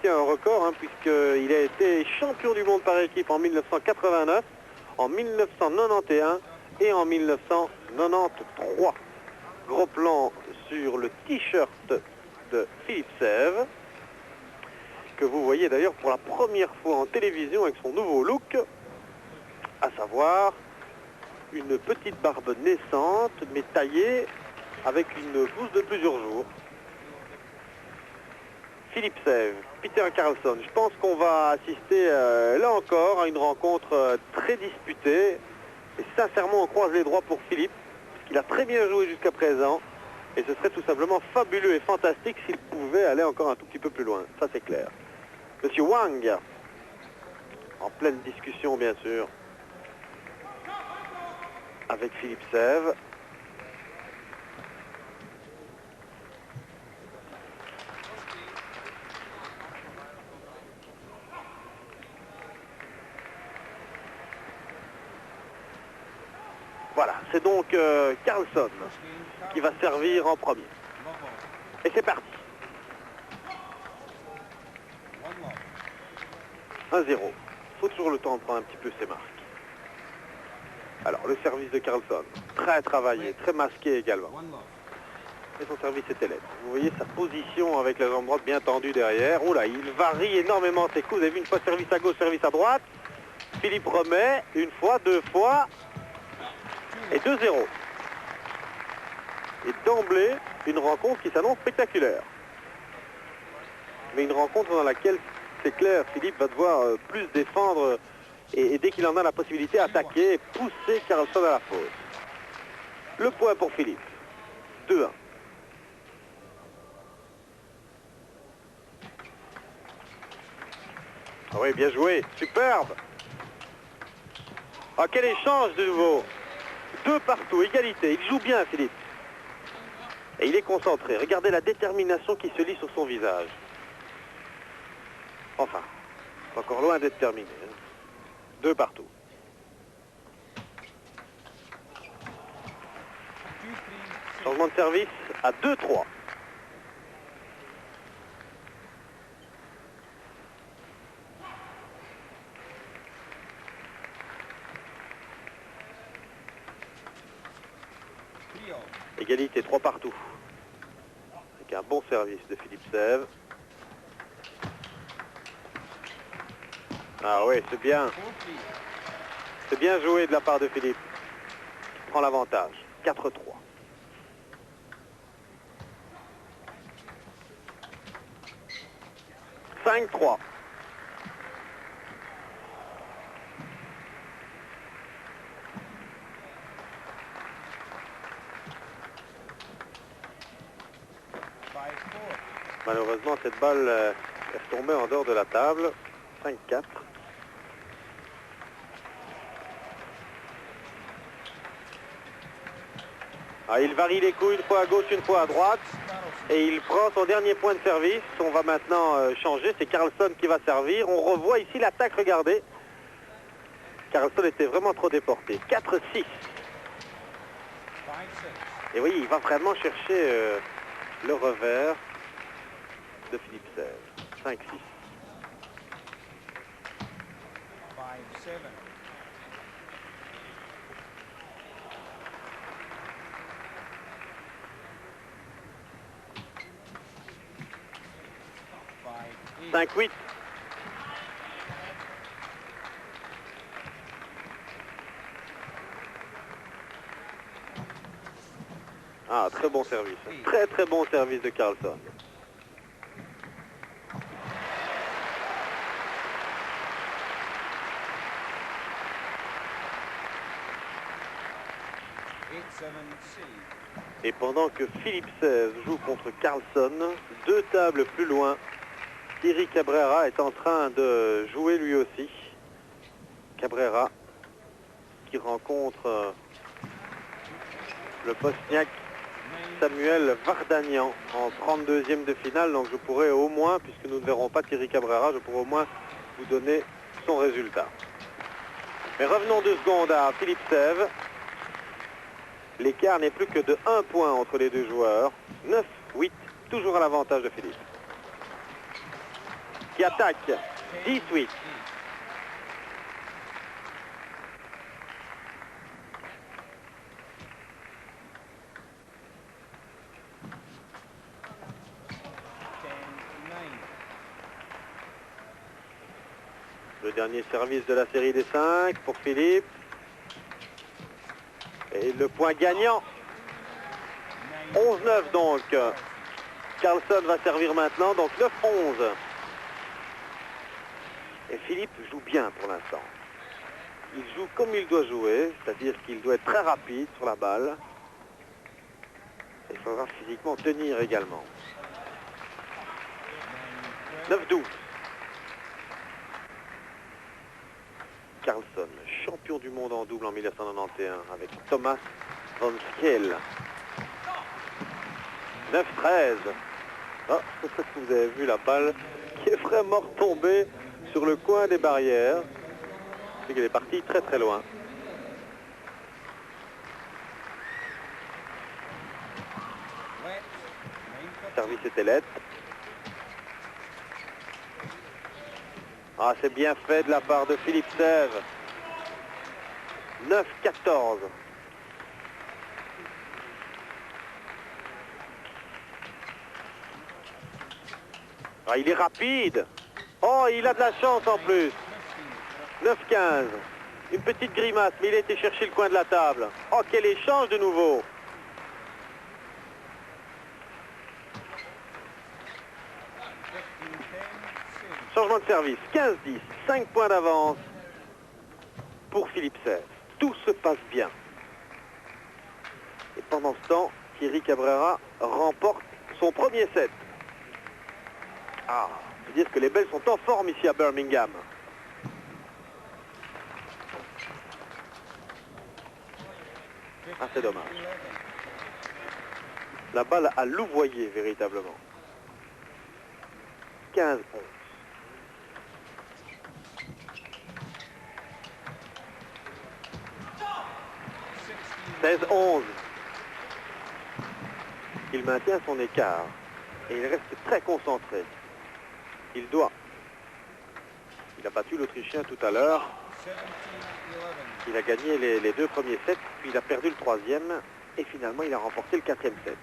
détient un record, hein, puisqu'il a été champion du monde par équipe en 1989, en 1991 et en 1993. Gros plan sur le t-shirt de Philippe Sève, que vous voyez d'ailleurs pour la première fois en télévision avec son nouveau look, à savoir une petite barbe naissante mais taillée avec une gousse de plusieurs jours. Philippe Sève, Peter Carlsson. Je pense qu'on va assister là encore à une rencontre très disputée. Et sincèrement, on croise les doigts pour Philippe, puisqu'il a très bien joué jusqu'à présent. Et ce serait tout simplement fabuleux et fantastique s'il pouvait aller encore un tout petit peu plus loin. Ça, c'est clair. Monsieur Wang, en pleine discussion, bien sûr, avec Philippe Sève. Voilà, c'est donc Carlsson qui va servir en premier. Et c'est parti. 1-0. Il faut toujours le temps de prendre un petit peu ses marques. Alors, le service de Carlsson, très travaillé, très masqué également. Et son service était laid. Vous voyez sa position avec la jambe droite bien tendue derrière. Oh là, il varie énormément ses coups. Vous avez vu une fois service à gauche, service à droite. Philippe remet une fois, deux fois. Et 2-0. Et d'emblée, une rencontre qui s'annonce spectaculaire. Mais une rencontre dans laquelle, c'est clair, Philippe va devoir plus défendre et dès qu'il en a la possibilité, attaquer et pousser Carlsson à la faute. Le point pour Philippe. 2-1. Ah oui, bien joué. Superbe. Ah, quel échange de nouveau. 2 partout, égalité. Il joue bien, Philippe. Et il est concentré. Regardez la détermination qui se lit sur son visage. Enfin, c'est encore loin d'être terminé. 2 partout. Changement de service à 2-3. Égalité 3 partout. Avec un bon service de Philippe Sève. Ah oui, c'est bien. C'est bien joué de la part de Philippe. Il prend l'avantage. 4-3. 5-3. Malheureusement, cette balle est tombée en dehors de la table. 5-4. Ah, il varie les coups une fois à gauche, une fois à droite. Et il prend son dernier point de service. On va maintenant changer. C'est Carlsson qui va servir. On revoit ici l'attaque, regardez. Carlsson était vraiment trop déporté. 4-6. Et oui, il va vraiment chercher le revers de Philippe Sève. 5-6. 5-7. Cinq, 8. Ah, très bon service. Très très bon service de Carlsson. Et pendant que Philippe Sève joue contre Carlsson, 2 tables plus loin, Thierry Cabrera est en train de jouer lui aussi. Cabrera qui rencontre le Bosniaque Samuel Vardanian en 32e de finale. Donc je pourrais au moins, puisque nous ne verrons pas Thierry Cabrera, je pourrais au moins vous donner son résultat. Mais revenons 2 secondes à Philippe Sève. L'écart n'est plus que de 1 point entre les deux joueurs. 9-8, toujours à l'avantage de Philippe. qui attaque. 18. Le dernier service de la série des 5 pour Philippe. Et le point gagnant. 11-9 donc. Carlson va servir maintenant, donc 9-11. Et Philippe joue bien pour l'instant. Il joue comme il doit jouer, c'est-à-dire qu'il doit être très rapide sur la balle. Il faudra physiquement tenir également. 9-12. Carlson, champion du monde en double en 1991 avec Thomas von Skeel. 9-13. Oh, vous avez vu la balle qui est vraiment retombée sur le coin des barrières. C'est qu'elle est partie très très loin. Service était lettre. Ah, c'est bien fait de la part de Philippe Sèvres. 9-14. Ah, il est rapide. Oh, il a de la chance en plus. 9-15. Une petite grimace, mais il a été chercher le coin de la table. Oh, quel échange de nouveau. Changement de service. 15-10. 5 points d'avance pour Philippe Sèvres. Tout se passe bien. Et pendant ce temps, Thierry Cabrera remporte son premier set. Ah, c'est dire que les Belges sont en forme ici à Birmingham. Ah, c'est dommage. La balle a louvoyé véritablement. 15-11. 16-11. Il maintient son écart. Et il reste très concentré. Il a battu l'Autrichien tout à l'heure. Il a gagné les 2 premiers sets, puis il a perdu le 3e. Et finalement, il a remporté le 4e set.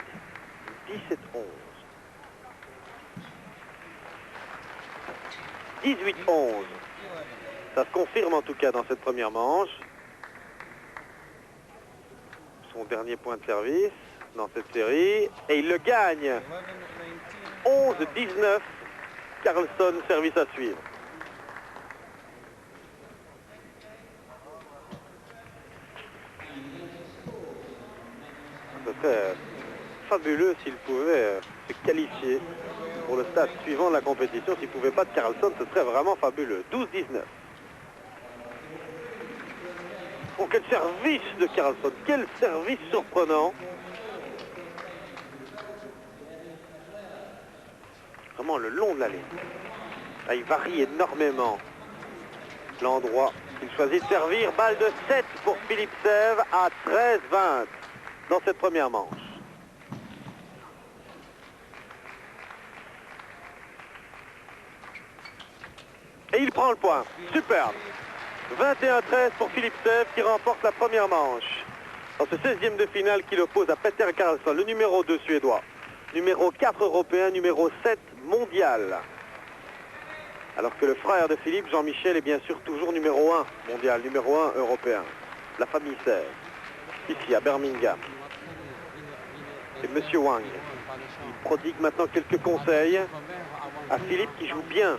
17-11. 18-11. Ça se confirme en tout cas dans cette première manche. Son dernier point de service dans cette série. Et il le gagne. 11-19. Carlson, service à suivre. Ce serait fabuleux s'il pouvait se qualifier pour le stade suivant de la compétition. S'il ne pouvait pas de Carlson, ce serait vraiment fabuleux. 12-19. Oh, quel service de Carlson. Quel service surprenant. Vraiment le long de la ligne. Là, il varie énormément l'endroit qu'il choisit de servir. Balle de 7 pour Philippe Sèvres à 13-20 dans cette première manche. Et il prend le point. Superbe. 21-13 pour Philippe Sèvres qui remporte la première manche. Dans ce 16e de finale qu'il oppose à Peter Carlson, le numéro 2 suédois. Numéro 4 européen, numéro 7 mondial. Alors que le frère de Philippe, Jean-Michel, est bien sûr toujours numéro 1 mondial, numéro 1 européen. La famille Sèvres, ici à Birmingham. Et Monsieur Wang, il prodigue maintenant quelques conseils à Philippe qui joue bien,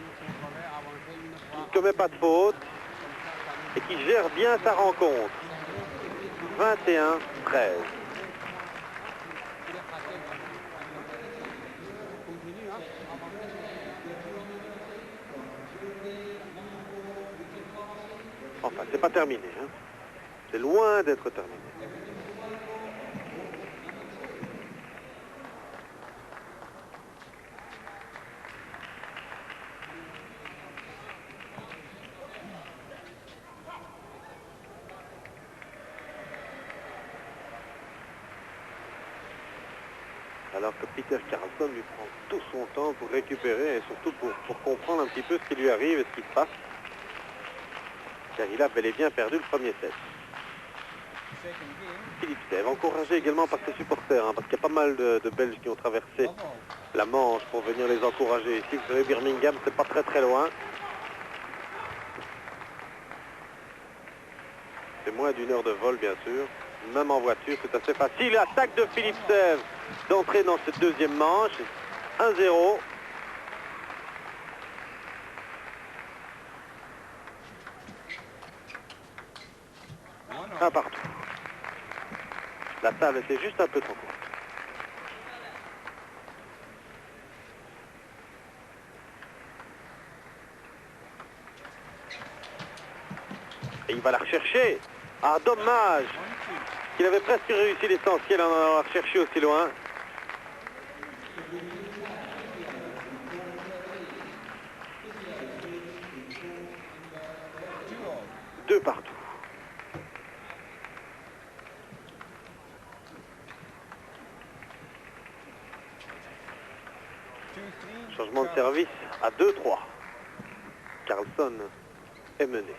qui ne commet pas de faute et qui gère bien sa rencontre. 21-13. Enfin, c'est pas terminé, hein. C'est loin d'être terminé. Alors que Peter Carlson lui prend tout son temps pour récupérer et surtout pour comprendre un petit peu ce qui lui arrive et ce qui se passe. Car il a bel et bien perdu le premier set. Philippe Sèvres, encouragé également par ses supporters, hein, parce qu'il y a pas mal de Belges qui ont traversé la Manche pour venir les encourager ici. Vous savez, Birmingham, c'est pas très loin. C'est moins d'une heure de vol, bien sûr. Même en voiture, c'est assez facile. Attaque de Philippe Sèvres d'entrer dans cette deuxième manche. 1-0. Un partout. La table était juste un peu trop courte. Et il va la rechercher. Ah, dommage. Il avait presque réussi l'essentiel en allant la rechercher aussi loin. Deux partout. Changement de service à 2-3. Carlson est mené.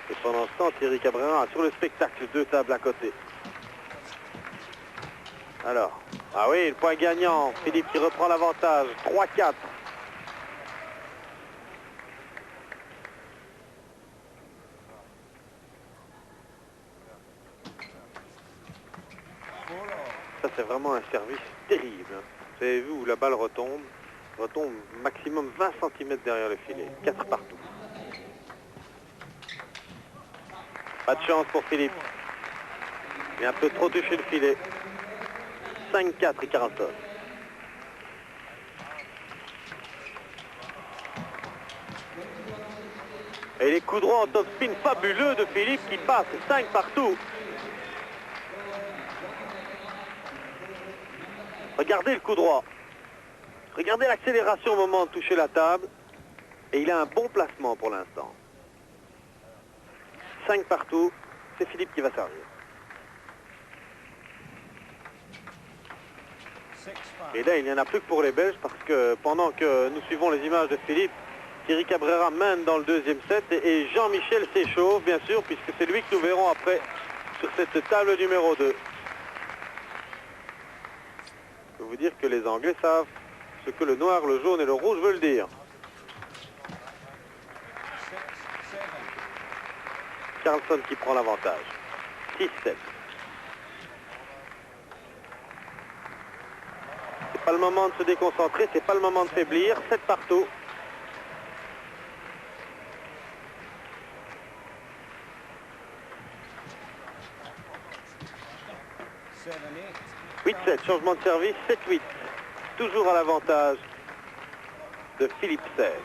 Et pendant ce temps, Thierry Cabrera sur le spectacle, deux tables à côté. Alors, ah oui, le point gagnant. Philippe qui reprend l'avantage. 3-4. Ça, c'est vraiment un service terrible. Vous avez vu où la balle retombe maximum 20 cm derrière le filet. 4 partout. Pas de chance pour Philippe. Il a un peu trop touché le filet. 5-4 et Carlson. Et les coups droits en top spin fabuleux de Philippe qui passe 5 partout. Regardez le coup droit. Regardez l'accélération au moment de toucher la table. Et il a un bon placement pour l'instant. 5 partout. C'est Philippe qui va servir. Et là, il n'y en a plus que pour les Belges parce que pendant que nous suivons les images de Philippe, Thierry Cabrera mène dans le deuxième set et Jean-Michel s'échauffe, bien sûr, puisque c'est lui que nous verrons après sur cette table numéro 2. Je peux vous dire que les Anglais savent ce que le noir, le jaune et le rouge veulent dire. Carlson qui prend l'avantage. 6-7. C'est pas le moment de se déconcentrer, c'est pas le moment de faiblir. 7 partout. « 8-7, changement de service, 7-8. Toujours à l'avantage de Philippe Sèvres.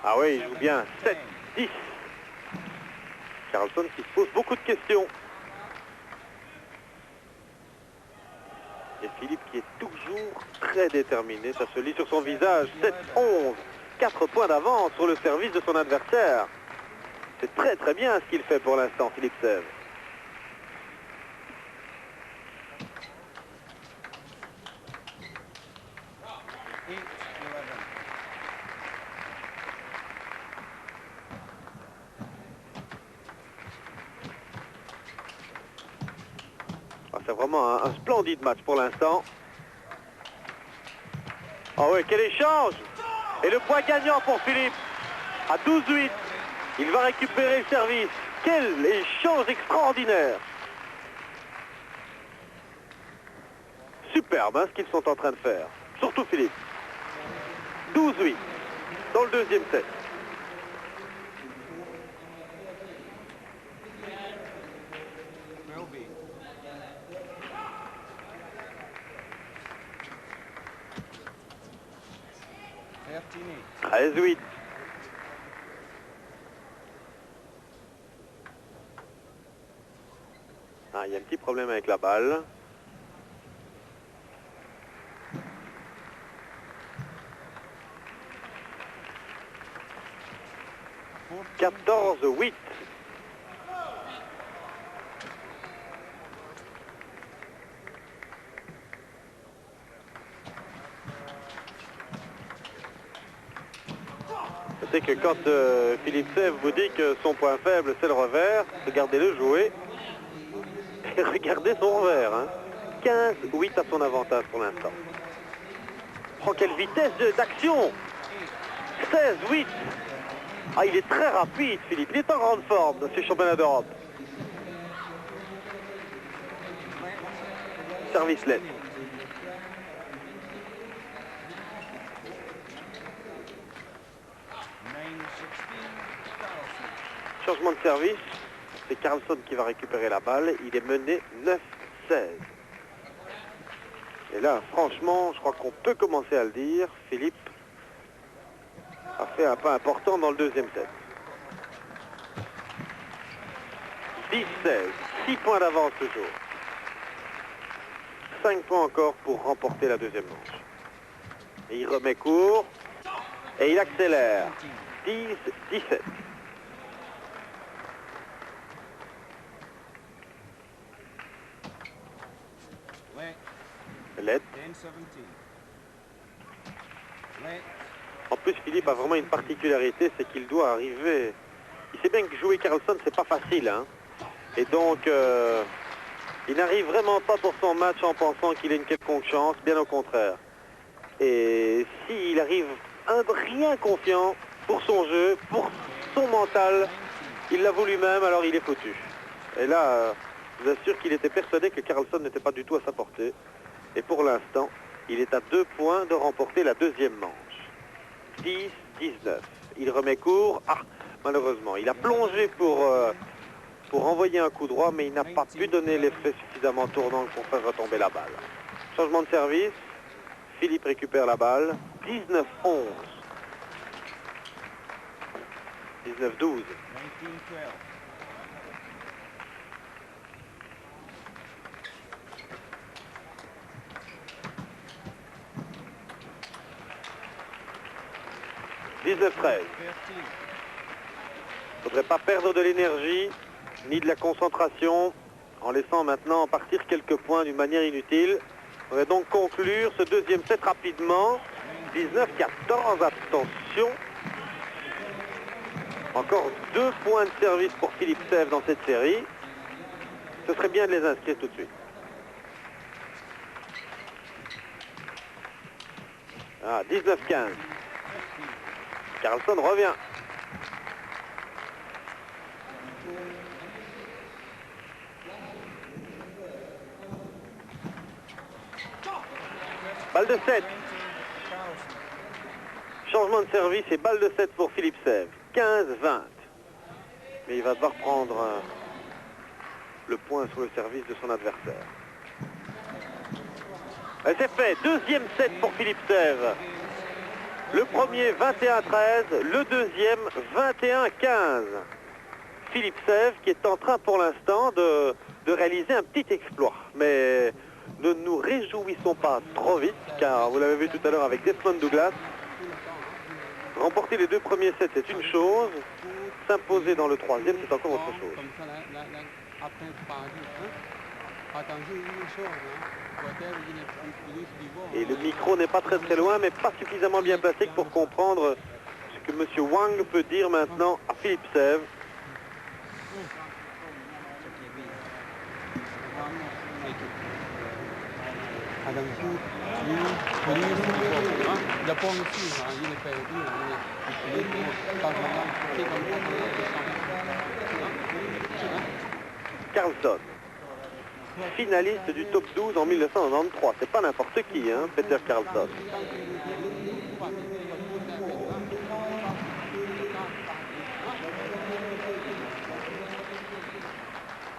Ah oui, il joue bien. 7-10. Carlson qui se pose beaucoup de questions. Et Philippe qui est toujours très déterminé. Ça se lit sur son visage. 7-11. 4 points d'avance sur le service de son adversaire. C'est très bien ce qu'il fait pour l'instant, Philippe Sèvres. C'est vraiment un splendide match pour l'instant. Ah oui, quel échange! Et le point gagnant pour Philippe. À 12-8, il va récupérer le service. Quel échange extraordinaire! Superbe hein, ce qu'ils sont en train de faire. Surtout Philippe. 12-8 dans le deuxième set. 13-8. 13-8. Ah, il y a un petit problème avec la balle. « 14-8. » Je sais que quand Philippe Sèvres vous dit que son point faible c'est le revers, regardez-le jouer et regardez son revers. Hein. 15-8 à son avantage pour l'instant. Oh, quelle vitesse d'action! 16-8. Ah, il est très rapide, Philippe. Il est en grande forme dans ces championnats d'Europe. Service let. Changement de service. C'est Carlson qui va récupérer la balle. Il est mené 9-16. Et là, franchement, je crois qu'on peut commencer à le dire. Philippe a fait un pas important dans le deuxième set. 10-16. 6 points d'avance toujours. 5 points encore pour remporter la deuxième manche. Et il remet court. Et il accélère. 10-17. Let. En plus, Philippe a vraiment une particularité, c'est qu'il doit arriver. Il sait bien que jouer Carlson, c'est pas facile. Hein. Et donc, il n'arrive vraiment pas pour son match en pensant qu'il a une quelconque chance, bien au contraire. Et s'il arrive rien confiant pour son jeu, pour son mental, il l'avoue lui-même, alors il est foutu. Et là, je vous assure qu'il était persuadé que Carlson n'était pas du tout à sa portée. Et pour l'instant, il est à 2 points de remporter la deuxième manche. 10-19. Il remet court. Ah, malheureusement, il a plongé pour envoyer un coup droit, mais il n'a pas pu donner l'effet suffisamment tournant pour faire retomber la balle. Changement de service. Philippe récupère la balle. 19-11. 19-12. 19-13. Il ne faudrait pas perdre de l'énergie ni de la concentration en laissant maintenant partir quelques points d'une manière inutile. Il faudrait donc conclure ce deuxième set rapidement. 19-14, attention. Encore 2 points de service pour Philippe Sèvres dans cette série. Ce serait bien de les inscrire tout de suite. Ah, 19-15. Carlson revient. Balle de 7. Changement de service et balle de 7 pour Philippe Sèvres. 15-20. Mais il va devoir prendre le point sur le service de son adversaire. Et c'est fait. Deuxième set pour Philippe Sèvres. Le premier 21-13, le deuxième 21-15. Philippe Sèvres qui est en train pour l'instant de réaliser un petit exploit. Mais ne nous réjouissons pas trop vite, car vous l'avez vu tout à l'heure avec Desmond Douglas. Remporter les 2 premiers sets, c'est une chose. S'imposer dans le troisième, c'est encore autre chose. Et le micro n'est pas très loin, mais pas suffisamment bien placé pour comprendre ce que M. Wang peut dire maintenant à Philippe Sèvres. Carlson, finaliste du top 12 en 1993. C'est pas n'importe qui, hein, Peter Carlson.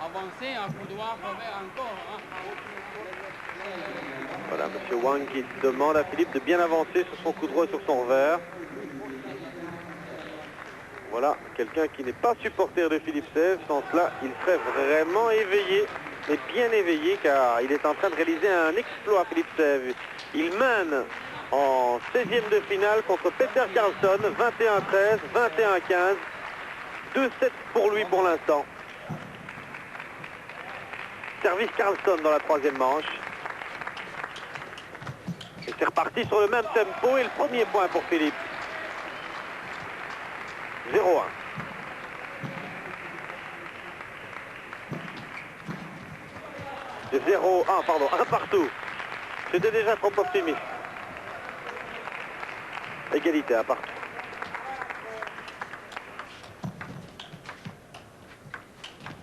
Avancer un coup droit, encore. Hein. Voilà, monsieur Wang qui demande à Philippe de bien avancer sur son coup droit et sur son revers. Voilà, quelqu'un qui n'est pas supporter de Philippe Sèvres. Sans cela, il serait vraiment éveillé, mais bien éveillé, car il est en train de réaliser un exploit, Philippe Sèvres. Il mène en 16e de finale contre Peter Carlsson, 21-13, 21-15. 2-7 pour lui pour l'instant. Service Carlsson dans la 3e manche. Et c'est reparti sur le même tempo et le premier point pour Philippe. 0-1. De 0-1, pardon, 1 partout. C'était déjà trop optimiste. Égalité, 1 partout.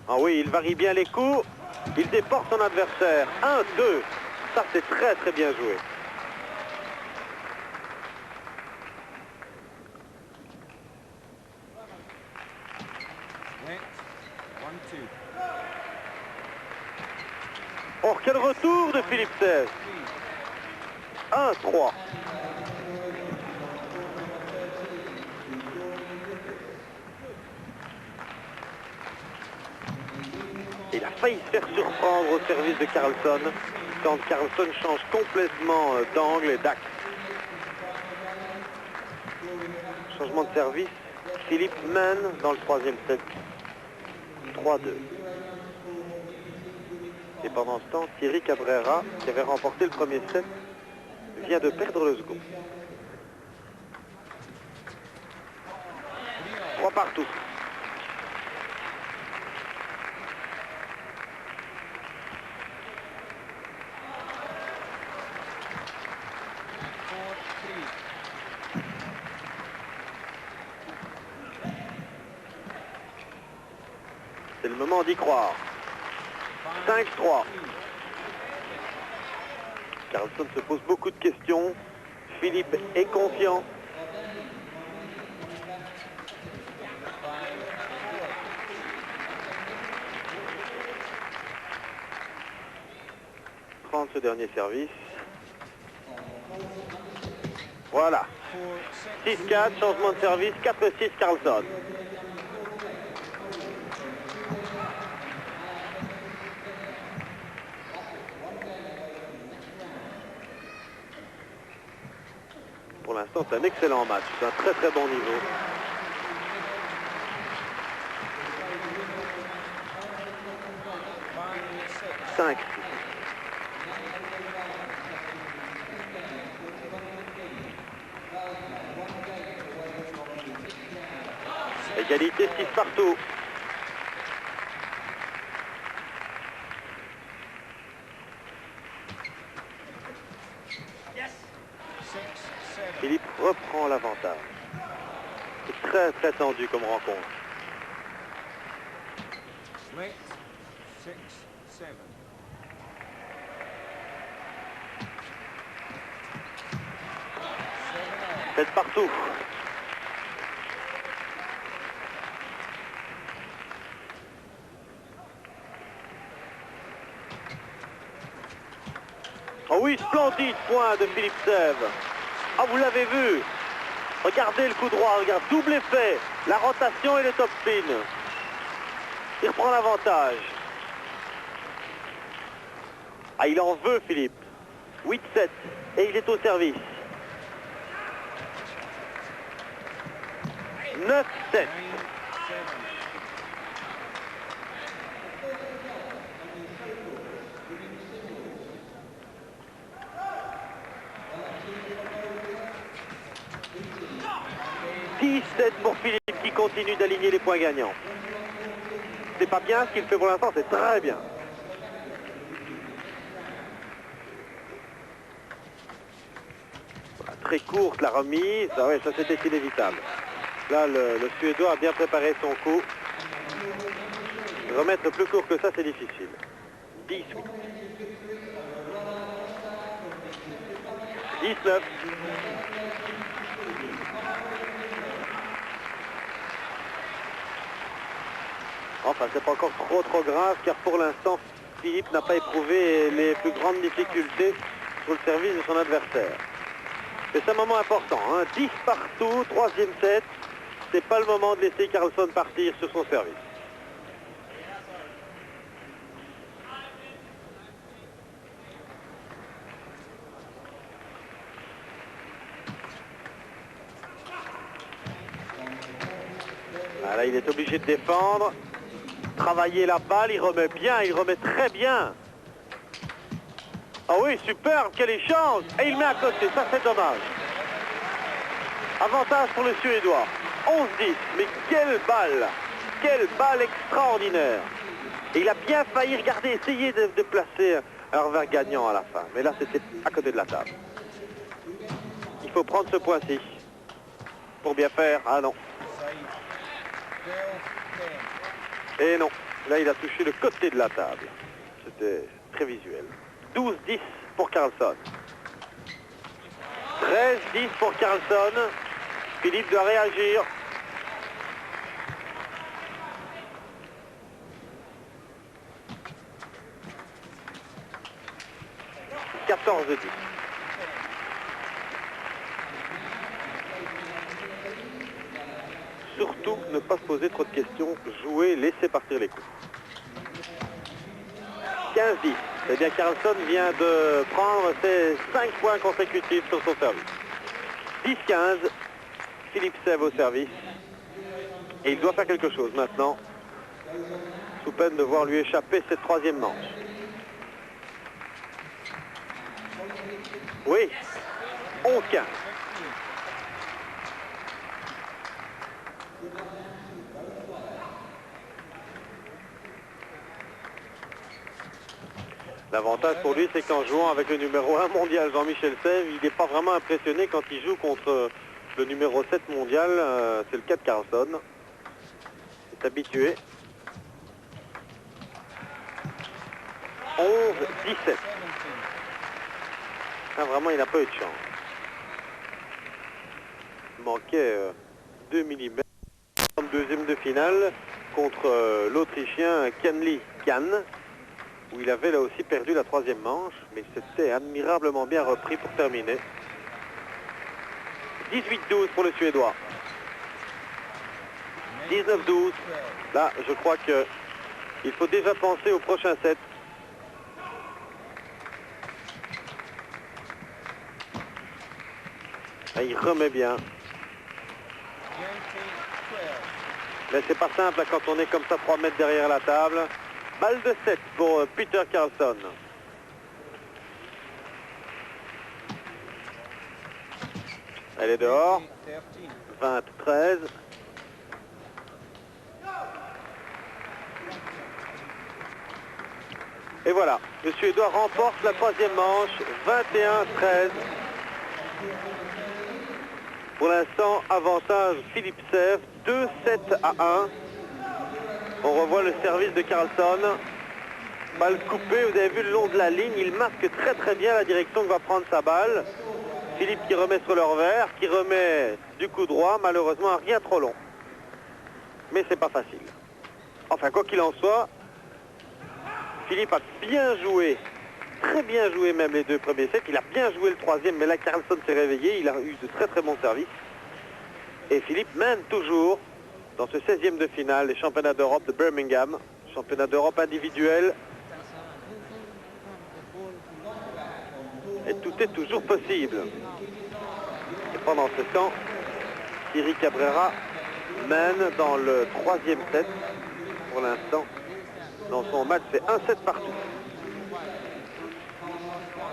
Ah oui, il varie bien les coups. Il déporte son adversaire. 1-2. Ça, c'est très très bien joué. Oh, quel retour de Philippe Sèvres. 1-3. Il a failli se faire surprendre au service de Carlsson quand Carlsson change complètement d'angle et d'axe. Changement de service. Philippe mène dans le 3e set. 3-2. Et pendant ce temps, Thierry Cabrera, qui avait remporté le premier set, vient de perdre le second. 3 partout. C'est le moment d'y croire. 5-3. Carlsson se pose beaucoup de questions. Philippe est confiant. Prendre ce dernier service. Voilà. 6-4, changement de service, 4-6 Carlsson. Pour l'instant, c'est un excellent match. C'est un très très bon niveau. Cinq. Égalité 6 partout. Philippe reprend l'avantage. C'est très très tendu comme rencontre. 8, 6, 7. C'est partout. Oh oui, splendide point de Philippe Sèvres. Ah, vous l'avez vu. Regardez le coup droit, regarde, double effet. La rotation et le top spin. Il reprend l'avantage. Ah, il en veut, Philippe. 8-7. Et il est au service. 9-7. Pour Philippe qui continue d'aligner les points gagnants. C'est pas bien ce qu'il fait pour l'instant, c'est très bien. Voilà, très courte la remise, ah ouais, ça c'était inévitable. Là le Suédois a bien préparé son coup. Remettre plus court que ça c'est difficile. 18. 19. Enfin, c'est pas encore trop grave car pour l'instant, Philippe n'a pas éprouvé les plus grandes difficultés contre le service de son adversaire. C'est un moment important, hein. 10 partout, troisième set. C'est pas le moment de laisser Carlson partir sur son service. Ah, là, il est obligé de défendre. Travailler la balle, il remet bien, il remet très bien. Ah oui, superbe, quel échange. Et il met à côté, ça c'est dommage. Avantage pour le Suédois. 11-10, mais quelle balle extraordinaire. Et il a bien failli regarder, essayer de placer un revers gagnant à la fin. Mais là, c'était à côté de la table. Il faut prendre ce point-ci pour bien faire. Ah non. Et non, là, il a touché le côté de la table. C'était très visuel. 12-10 pour Carlson. 13-10 pour Carlson. Philippe doit réagir. 14-10. Surtout ne pas se poser trop de questions, jouer, laisser partir les coups. 15-10. Eh bien, Carlson vient de prendre ses 5 points consécutifs sur son service. 10-15. Philippe Sèvres au service. Et il doit faire quelque chose maintenant, sous peine de voir lui échapper cette troisième manche. Oui, 11-15. L'avantage pour lui, c'est qu'en jouant avec le numéro 1 mondial, Jean-Michel Sèvres, il n'est pas vraiment impressionné quand il joue contre le numéro 7 mondial, c'est le cas de Carlson. Il est habitué. 11-17. Ah, vraiment, il n'a pas eu de chance. Il manquait 2 mm. En deuxième de finale contre l'Autrichien Kenley Kahn, où il avait là aussi perdu la troisième manche, mais il s'était admirablement bien repris pour terminer. 18-12 pour le Suédois. 19-12. Là, je crois qu'il faut déjà penser au prochain set. Et il remet bien. Mais c'est pas simple quand on est comme ça 3 mètres derrière la table. Balle de 7 pour Peter Carlson. Elle est dehors. 20-13. Et voilà, le Suédois remporte la troisième manche, 21-13. Pour l'instant, avantage Philippe Sèvres, 2-7-1. On revoit le service de Carlson. Balle coupée, vous avez vu le long de la ligne, il masque très très bien la direction que va prendre sa balle. Philippe qui remet sur le revers, qui remet du coup droit, malheureusement rien trop long. Mais c'est pas facile. Enfin, quoi qu'il en soit, Philippe a bien joué, très bien joué même les 2 premiers sets. Il a bien joué le troisième, mais là Carlson s'est réveillé, il a eu de très très bons services. Et Philippe mène toujours dans ce 16e de finale des championnats d'Europe de Birmingham, championnat d'Europe individuel. Et tout est toujours possible. Et pendant ce temps, Thierry Cabrera mène dans le 3e set. Pour l'instant, dans son match, c'est 1-7 partout.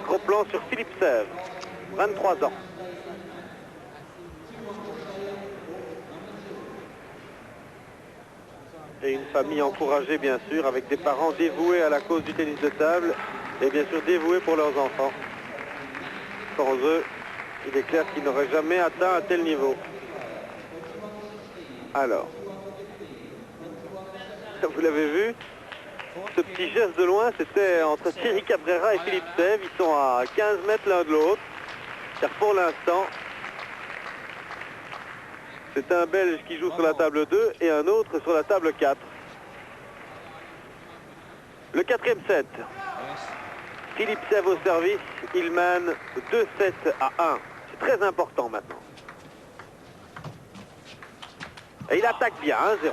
Gros plan sur Philippe Sèvres, 23 ans. Et une famille encouragée, bien sûr, avec des parents dévoués à la cause du tennis de table et bien sûr dévoués pour leurs enfants. Sans eux, il est clair qu'ils n'auraient jamais atteint un tel niveau. Alors, vous l'avez vu, ce petit geste de loin, c'était entre Thierry Cabrera et Philippe Sèvres. Ils sont à 15 mètres l'un de l'autre, car pour l'instant, c'est un Belge qui joue sur la table 2 et un autre sur la table 4. Le 4e set. Philippe Sèvres au service, il mène 2-7 à 1. C'est très important maintenant. Et il attaque bien, 1-0.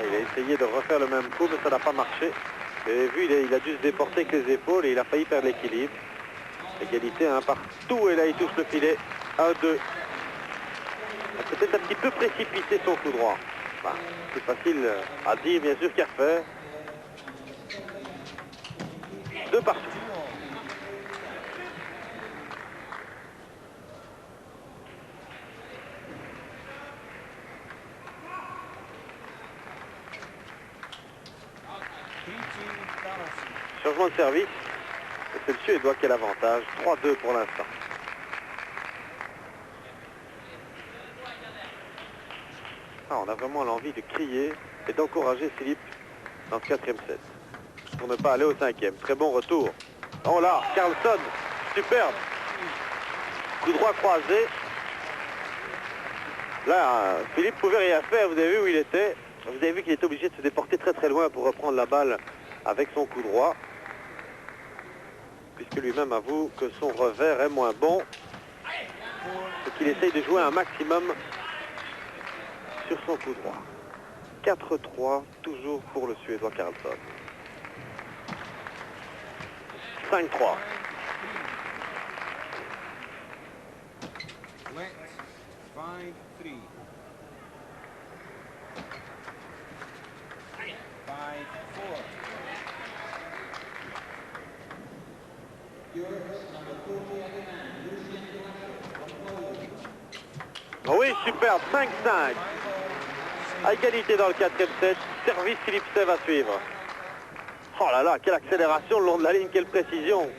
Il a essayé de refaire le même coup, mais ça n'a pas marché. Vous avez vu, il a dû se déporter avec les épaules et il a failli perdre l'équilibre. Égalité un partout et là il touche le filet. 1-2. Peut-être un petit peu précipité son coup droit. Enfin, c'est facile à dire bien sûr qu'à faire. 2 partout. Changement de service. Et c'est le Suédois qui a l'avantage. 3-2 pour l'instant. Ah, on a vraiment l'envie de crier et d'encourager Philippe dans ce 4e set. Pour ne pas aller au 5e. Très bon retour. Oh là, Carlson. Superbe. Coup droit croisé. Là, Philippe pouvait rien faire. Vous avez vu où il était. Vous avez vu qu'il était obligé de se déporter très très loin pour reprendre la balle avec son coup droit. Puisque lui-même avoue que son revers est moins bon. Et qu'il essaye de jouer un maximum sur son coup droit. 4-3, toujours pour le Suédois Carlson. 5-3. Wet. 5-3. 5-4. Oh oui, superbe, 5-5. À égalité dans le 4e set. Service Philippe Sèvres à suivre. Oh là là, quelle accélération le long de la ligne, quelle précision.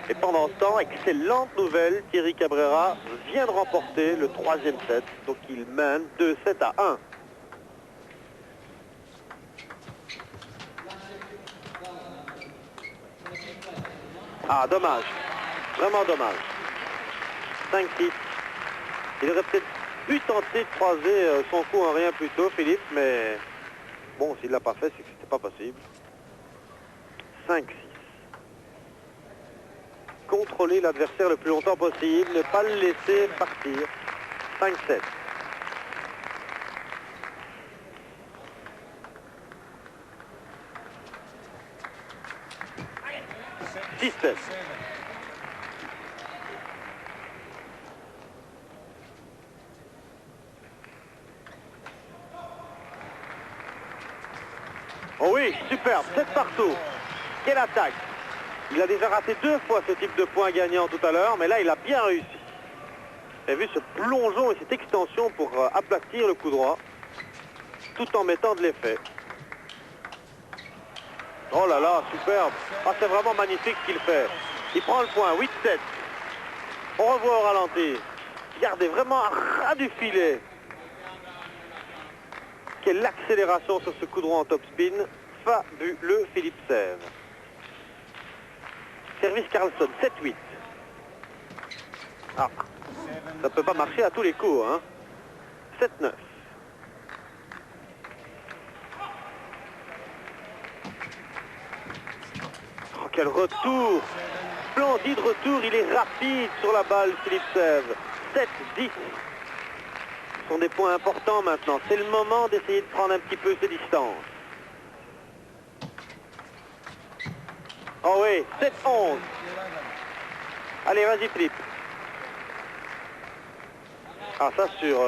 Et pendant ce temps, excellente nouvelle, Thierry Cabrera vient de remporter le 3e set. Donc il mène 2-7 à 1. Ah, dommage. Vraiment dommage. 5-6. Il aurait peut-être pu tenter de croiser son coup en rien plus tôt, Philippe, mais bon, s'il ne l'a pas fait, c'est que c'était pas possible. 5-6. Contrôler l'adversaire le plus longtemps possible, ne pas le laisser partir. 5-7. « 6-7. » Oh oui, superbe, 7 partout. Quelle attaque. Il a déjà raté 2 fois ce type de point gagnant tout à l'heure, mais là il a bien réussi. Vous avez vu ce plongeon et cette extension pour aplatir le coup droit, tout en mettant de l'effet. Oh là là, superbe. Ah, c'est vraiment magnifique ce qu'il fait. Il prend le point, 8-7. On revoit au ralenti. Regardez, vraiment à ras du filet. Quelle accélération sur ce coup droit en top spin. Fabuleux Philippe Sèvres. Service Carlson, 7-8. Ah, ça ne peut pas marcher à tous les coups, hein. 7-9. Oh, quel retour. Splendide retour, il est rapide sur la balle, Philippe Sèvres. 7-10. Ce sont des points importants maintenant. C'est le moment d'essayer de prendre un petit peu ses distances. Oh oui, 7-11. Allez, vas-y Philippe. Ah ça, sur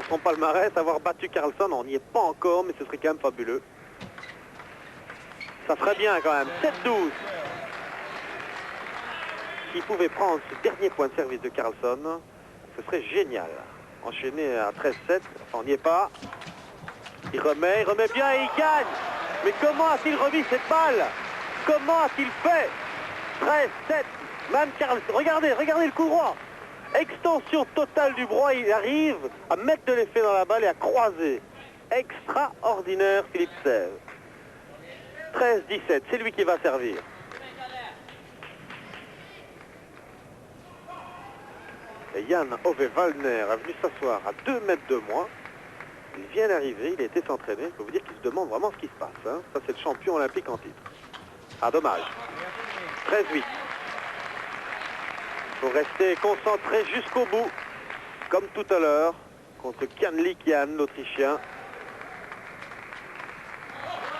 son palmarès, avoir battu Carlson, on n'y est pas encore, mais ce serait quand même fabuleux. Ça ferait bien quand même. 7-12. S'il pouvait prendre ce dernier point de service de Carlson, ce serait génial. Enchaîné à 13-7, enfin on n'y est pas. Il remet bien et il gagne. Mais comment a-t-il remis cette balle? Comment a-t-il fait? 13-7, même Carlson. Regardez le coup droit. Extension totale du bras, il arrive à mettre de l'effet dans la balle et à croiser. Extraordinaire Philippe Sèvres. 13-17, c'est lui qui va servir. Et Jan Ove Waldner est venu s'asseoir à 2 mètres de moi. Il vient d'arriver, il a été s'entraîner. Je peux vous dire qu'il se demande vraiment ce qui se passe. Hein. Ça, c'est le champion olympique en titre. Ah, dommage. 13-8. Il faut rester concentré jusqu'au bout, comme tout à l'heure, contre Kianli Kian, l'Autrichien.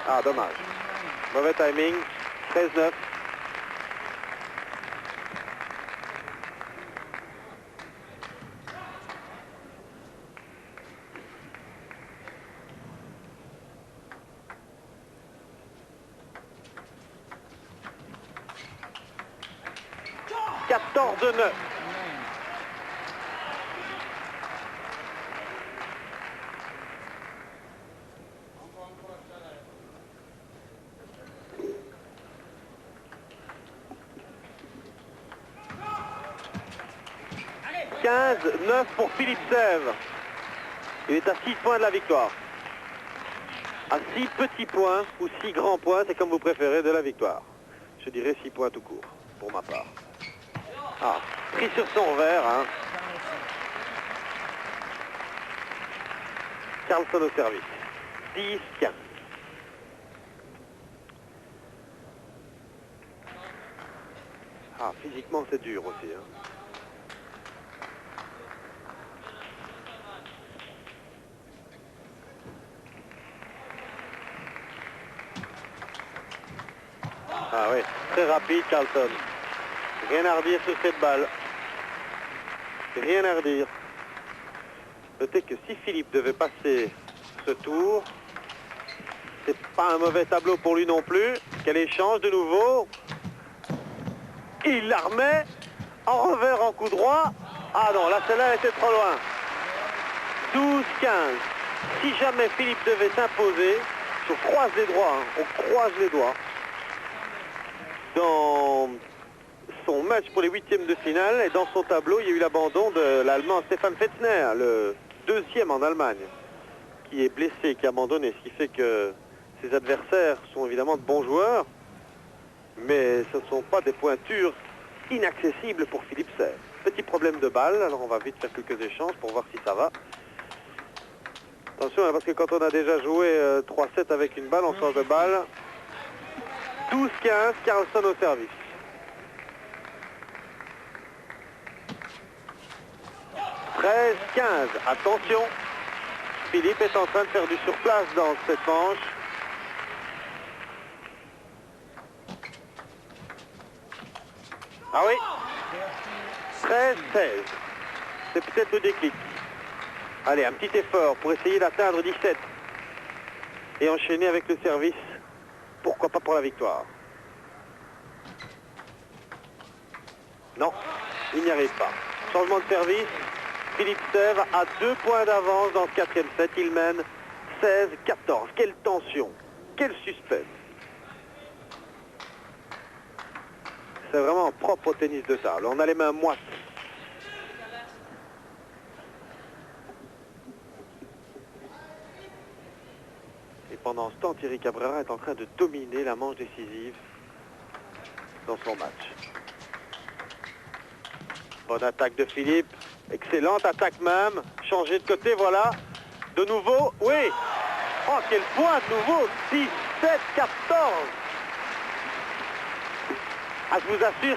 Ah, dommage. Mauvais timing. 13-9. De 9. « 15-9 pour Philippe Sèvres. Il est à 6 points de la victoire. À 6 petits points ou 6 grands points, c'est comme vous préférez, de la victoire. Je dirais 6 points tout court, pour ma part. Ah, pris sur son verre, hein. Carlson au service. 10-15. Ah, physiquement, c'est dur aussi, hein. Ah oui, très rapide, Carlson. Rien à redire sur cette balle. Rien à redire. Notez que si Philippe devait passer ce tour, c'est pas un mauvais tableau pour lui non plus. Quel échange de nouveau. Il la remet en revers en coup droit. Ah non, là celle-là était trop loin. 12-15. Si jamais Philippe devait s'imposer, on croise les doigts, hein, on croise les doigts. Dans son match pour les huitièmes de finale et dans son tableau, il y a eu l'abandon de l'Allemand Stefan Fetzner, le deuxième en Allemagne, qui est blessé, qui a abandonné, ce qui fait que ses adversaires sont évidemment de bons joueurs, mais ce ne sont pas des pointures inaccessibles pour Philippe Sèvres. Petit problème de balle, alors on va vite faire quelques échanges pour voir si ça va. Attention, parce que quand on a déjà joué 3-7 avec une balle, on change de balle. 12-15, Carlson au service. « 13-15, attention, Philippe est en train de faire du surplace dans cette manche. Ah oui, 13-16, c'est peut-être le déclic. Allez, un petit effort pour essayer d'atteindre 17 et enchaîner avec le service, pourquoi pas pour la victoire. Non, il n'y arrive pas. Changement de service. Philippe Sèvres a 2 points d'avance dans ce 4e set. Il mène 16-14. Quelle tension, quel suspense. C'est vraiment propre au tennis de table. On a les mains moites. Et pendant ce temps, Thierry Cabrera est en train de dominer la manche décisive dans son match. Bonne attaque de Philippe. Excellente attaque même. Changer de côté, voilà. De nouveau, oui. Oh, quel point de nouveau. 17-14. Ah, je vous assure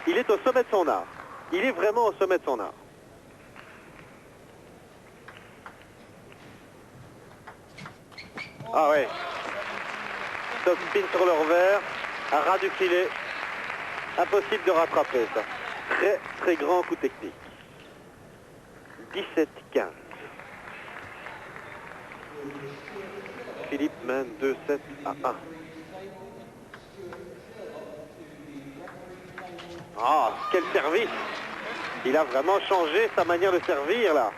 qu'il est au sommet de son art. Il est vraiment au sommet de son art. Ah ouais. Top spin sur le revers. À ras du filet. Impossible de rattraper ça. Très très grand coup technique. 17-15. Philippe mène 2-7 à 1. Ah, quel service! Il a vraiment changé sa manière de servir là.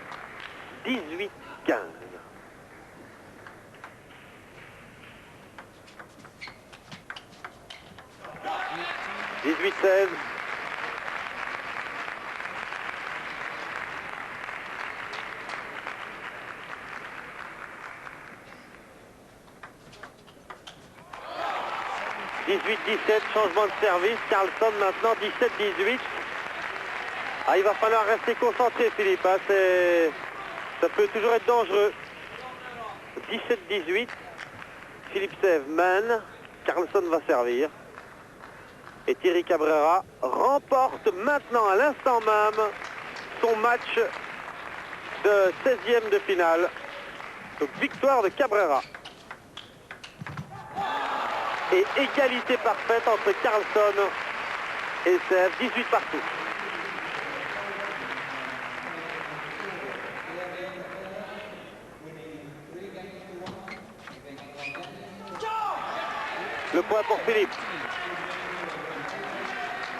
18-15. 18-16. « 18-17, changement de service. Carlson maintenant 17-18. Ah, il va falloir rester concentré, Philippe. Hein, ça peut toujours être dangereux. 17-18. Philippe Sèvres mène. Carlson va servir. Et Thierry Cabrera remporte maintenant, à l'instant même, son match de 16e de finale. Donc victoire de Cabrera. Et égalité parfaite entre Carlson et Sèvres, 18 partout. Le point pour Philippe.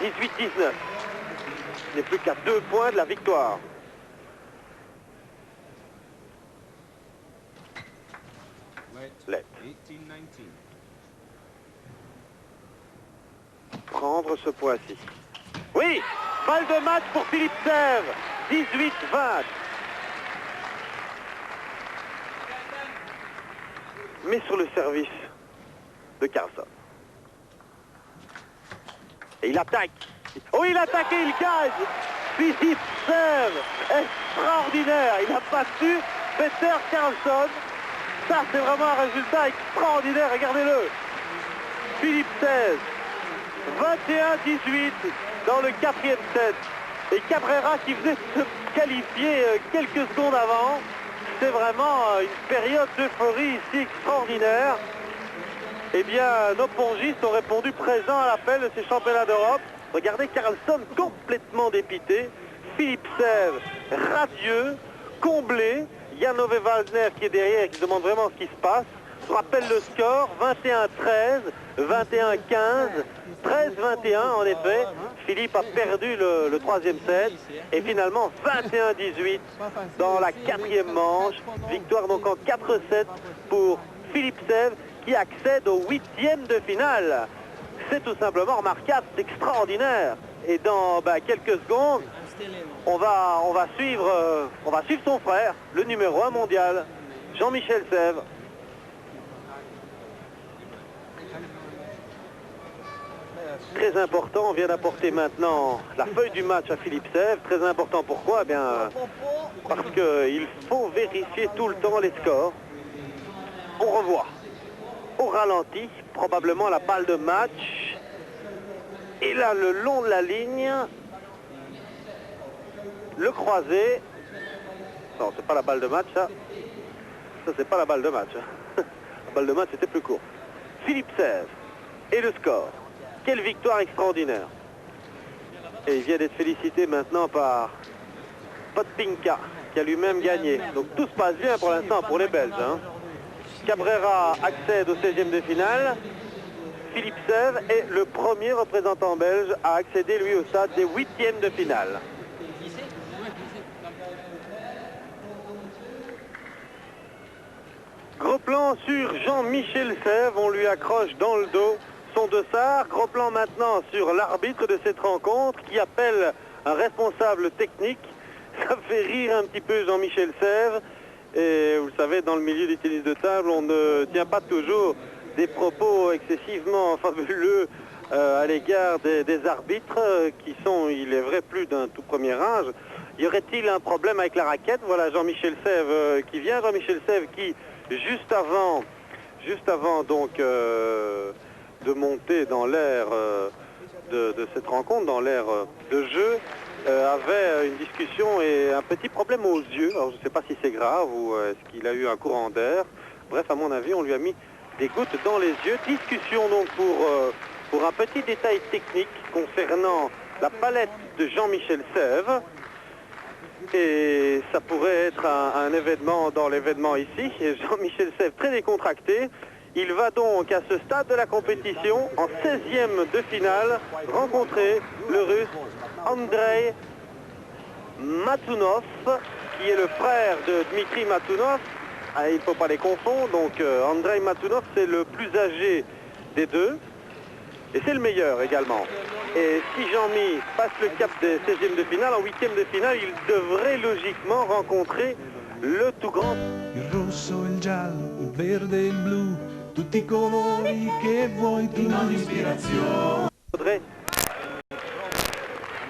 18-19. Il n'est plus qu'à 2 points de la victoire. Let. 18-19. Prendre ce point-ci. Oui, balle de match pour Philippe Sèvres. 18-20. Mais sur le service de Carlson. Et il attaque. Oh, il attaque et il gagne. Philippe Sèvres, extraordinaire. Il a battu Peter Carlson. Ça, c'est vraiment un résultat extraordinaire. Regardez-le. Philippe Sèvres, 21-18 dans le 4e set. Et Cabrera qui venait de se qualifier quelques secondes avant. C'est vraiment une période d'euphorie ici extraordinaire. Eh bien, nos pongistes ont répondu présent à l'appel de ces championnats d'Europe. Regardez Carlson complètement dépité. Philippe Sèvres radieux, comblé. Janové Waldner qui est derrière et qui demande vraiment ce qui se passe. Je rappelle le score, 21-13, 21-15, 13-21 en effet. Philippe a perdu le 3e set et finalement 21-18 dans la 4e manche. Victoire donc en 4-7 pour Philippe Sèvres qui accède au 8e de finale. C'est tout simplement remarquable, c'est extraordinaire. Et dans quelques secondes, on va suivre son frère, le numéro 1 mondial, Jean-Michel Sèvres. Très important, on vient d'apporter maintenant la feuille du match à Philippe Sèvres. Très important, pourquoi? Eh bien, parce qu'il faut vérifier tout le temps les scores. On revoit au ralenti, probablement la balle de match. Et là, le long de la ligne, le croisé. Non, c'est pas la balle de match, ça. Ça, c'est pas la balle de match. La balle de match était plus courte. Philippe Sèvres. Et le score. Quelle victoire extraordinaire. Et il vient d'être félicité maintenant par Podpinka, qui a lui-même gagné. Donc tout se passe bien pour l'instant pour les Belges. Hein. Cabrera accède au 16e de finale. Philippe Sèvres est le premier représentant belge à accéder lui au stade des 8e de finale. Gros plan sur Jean-Michel Sèvres, on lui accroche dans le dos son dossard. Gros plan maintenant sur l'arbitre de cette rencontre qui appelle un responsable technique. Ça fait rire un petit peu Jean-Michel Sèvres. Et vous le savez, dans le milieu du tennis de table, on ne tient pas toujours des propos excessivement fabuleux à l'égard des arbitres qui sont, il est vrai, plus d'un tout premier âge. Y aurait-il un problème avec la raquette? Voilà Jean-Michel Sèvres qui vient. Jean-Michel Sèvres qui, juste avant donc de monter dans l'ère de cette rencontre, dans l'ère de jeu, avait une discussion et un petit problème aux yeux. Alors je ne sais pas si c'est grave ou est-ce qu'il a eu un courant d'air. Bref, à mon avis, on lui a mis des gouttes dans les yeux. Discussion donc pour un petit détail technique concernant la palette de Jean-Michel Sèvres. Et ça pourrait être un événement dans l'événement ici. Et Jean-Michel Sèvres très décontracté. Il va donc à ce stade de la compétition, en 16e de finale, rencontrer le Russe Andrei Matunov, qui est le frère de Dmitri Matunov. Ah, il ne faut pas les confondre. Donc Andrei Matunov, c'est le plus âgé des deux. Et c'est le meilleur également. Et si Jean-Mi passe le cap des 16e de finale, en 8e de finale, il devrait logiquement rencontrer le tout grand. Il rosso, il giallo, il verde, il blu, tutti i colori che vuoi tu. Ispirazione. Il faudrait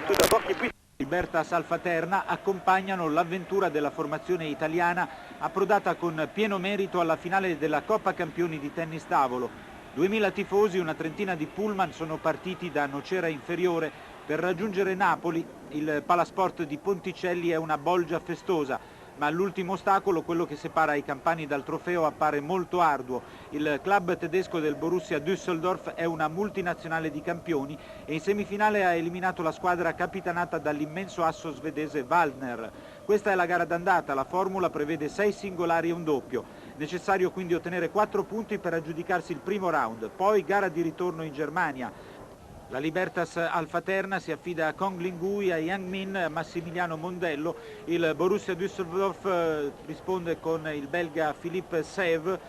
tout d'abord qu'il puisse Libertas Alfaterna accompagnano l'avventura della formazione italiana approdata con pieno merito alla finale della Coppa Campioni di tennis tavolo. 2000 tifosi, una trentina di pullman sono partiti da Nocera Inferiore per raggiungere Napoli. Il Palasport di Ponticelli è una bolgia festosa, ma l'ultimo ostacolo, quello che separa i campani dal trofeo, appare molto arduo. Il club tedesco del Borussia Düsseldorf è una multinazionale di campioni e in semifinale ha eliminato la squadra capitanata dall'immenso asso svedese Waldner. Questa è la gara d'andata, la formula prevede 6 singolari e un doppio. Necessario quindi ottenere 4 punti per aggiudicarsi il primo round, poi gara di ritorno in Germania. La Libertas Alfaterna si affida a Kong Linghui, a Yang Min, a Massimiliano Mondello. Il Borussia Düsseldorf risponde con il belga Philippe Sèvres,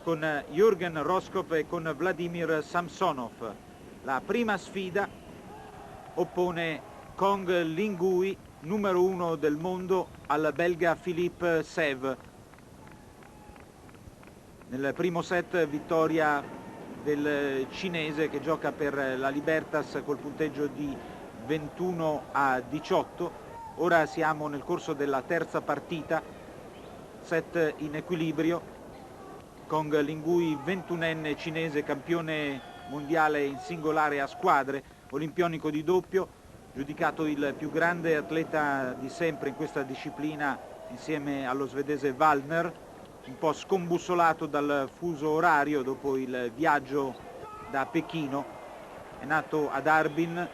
con Jürgen Roskopf e con Vladimir Samsonov. La prima sfida oppone Kong Linghui, numero 1 del mondo, al belga Philippe Sèvres. Nel primo set vittoria del cinese che gioca per la Libertas col punteggio di 21-18. Ora siamo nel corso della terza partita, set in equilibrio. Kong Linghui, 21enne cinese, campione mondiale in singolare a squadre, olimpionico di doppio, giudicato il più grande atleta di sempre in questa disciplina insieme allo svedese Waldner, un po' scombussolato dal fuso orario dopo il viaggio da Pechino. È nato ad Harbin,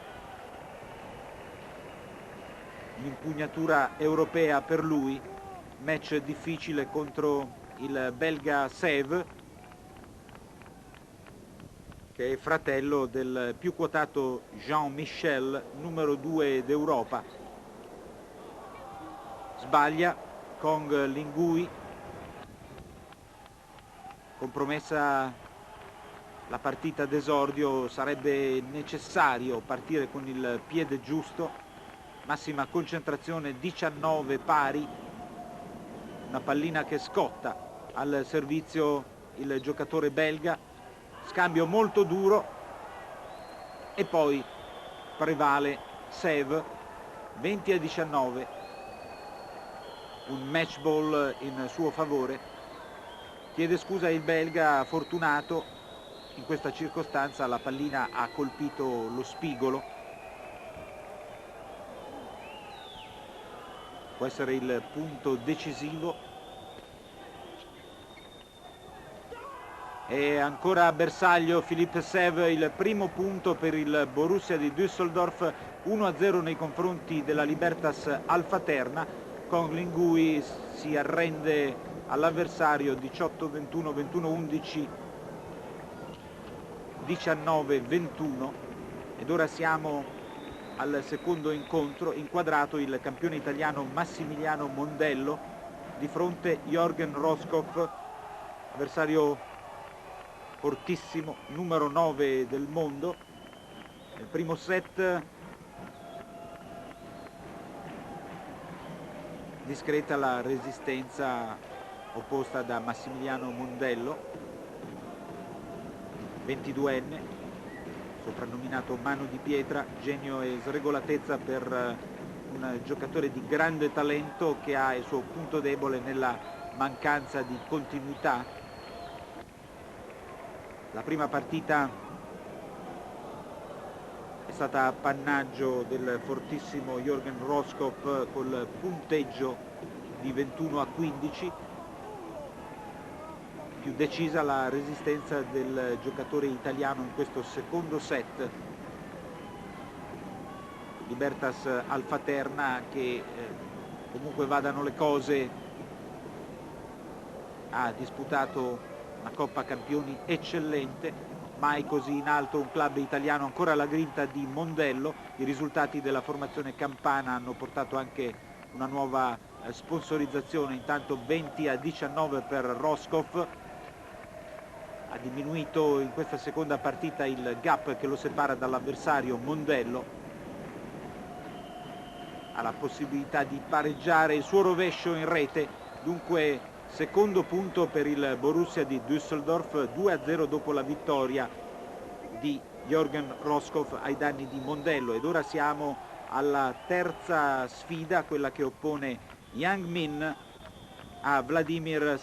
un'impugnatura europea per lui, match difficile contro il belga Sèvres, che è fratello del più quotato Jean-Michel, numero 2 d'Europa. Sbaglia Kong Linghui. Compromessa la partita d'esordio, sarebbe necessario partire con il piede giusto. Massima concentrazione, 19 pari, una pallina che scotta al servizio il giocatore belga, scambio molto duro e poi prevale Sèvres, 20-19, un match ball in suo favore. Chiede scusa il belga fortunato, in questa circostanza la pallina ha colpito lo spigolo. Può essere il punto decisivo. E ancora a bersaglio Philippe Sèvres, il primo punto per il Borussia di Düsseldorf, 1-0 nei confronti della Libertas Alfaterna. Kong Linghui si arrende all'avversario 18-21, 21-11, 19-21 ed ora siamo al secondo incontro, inquadrato il campione italiano Massimiliano Mondello di fronte Jürgen Roskopf, avversario fortissimo, numero 9 del mondo. Nel primo set discreta la resistenza opposta da Massimiliano Mondello, 22enne, soprannominato mano di pietra, genio e sregolatezza per un giocatore di grande talento che ha il suo punto debole nella mancanza di continuità. La prima partita è stata appannaggio del fortissimo Jürgen Roskopf col punteggio di 21-15. Più decisa la resistenza del giocatore italiano in questo secondo set. Libertas Alfaterna che comunque vadano le cose ha disputato una Coppa Campioni eccellente, mai così in alto un club italiano, ancora la grinta di Mondello. I risultati della formazione campana hanno portato anche una nuova sponsorizzazione, intanto 20-19 per Roskopf. Ha diminuito in questa seconda partita il gap che lo separa dall'avversario Mondello. Ha la possibilità di pareggiare il suo rovescio in rete, dunque secondo punto per il Borussia di Düsseldorf, 2-0 dopo la vittoria di Jürgen Roskopf ai danni di Mondello. Ed ora siamo alla terza sfida, quella che oppone Yang Min a Vladimir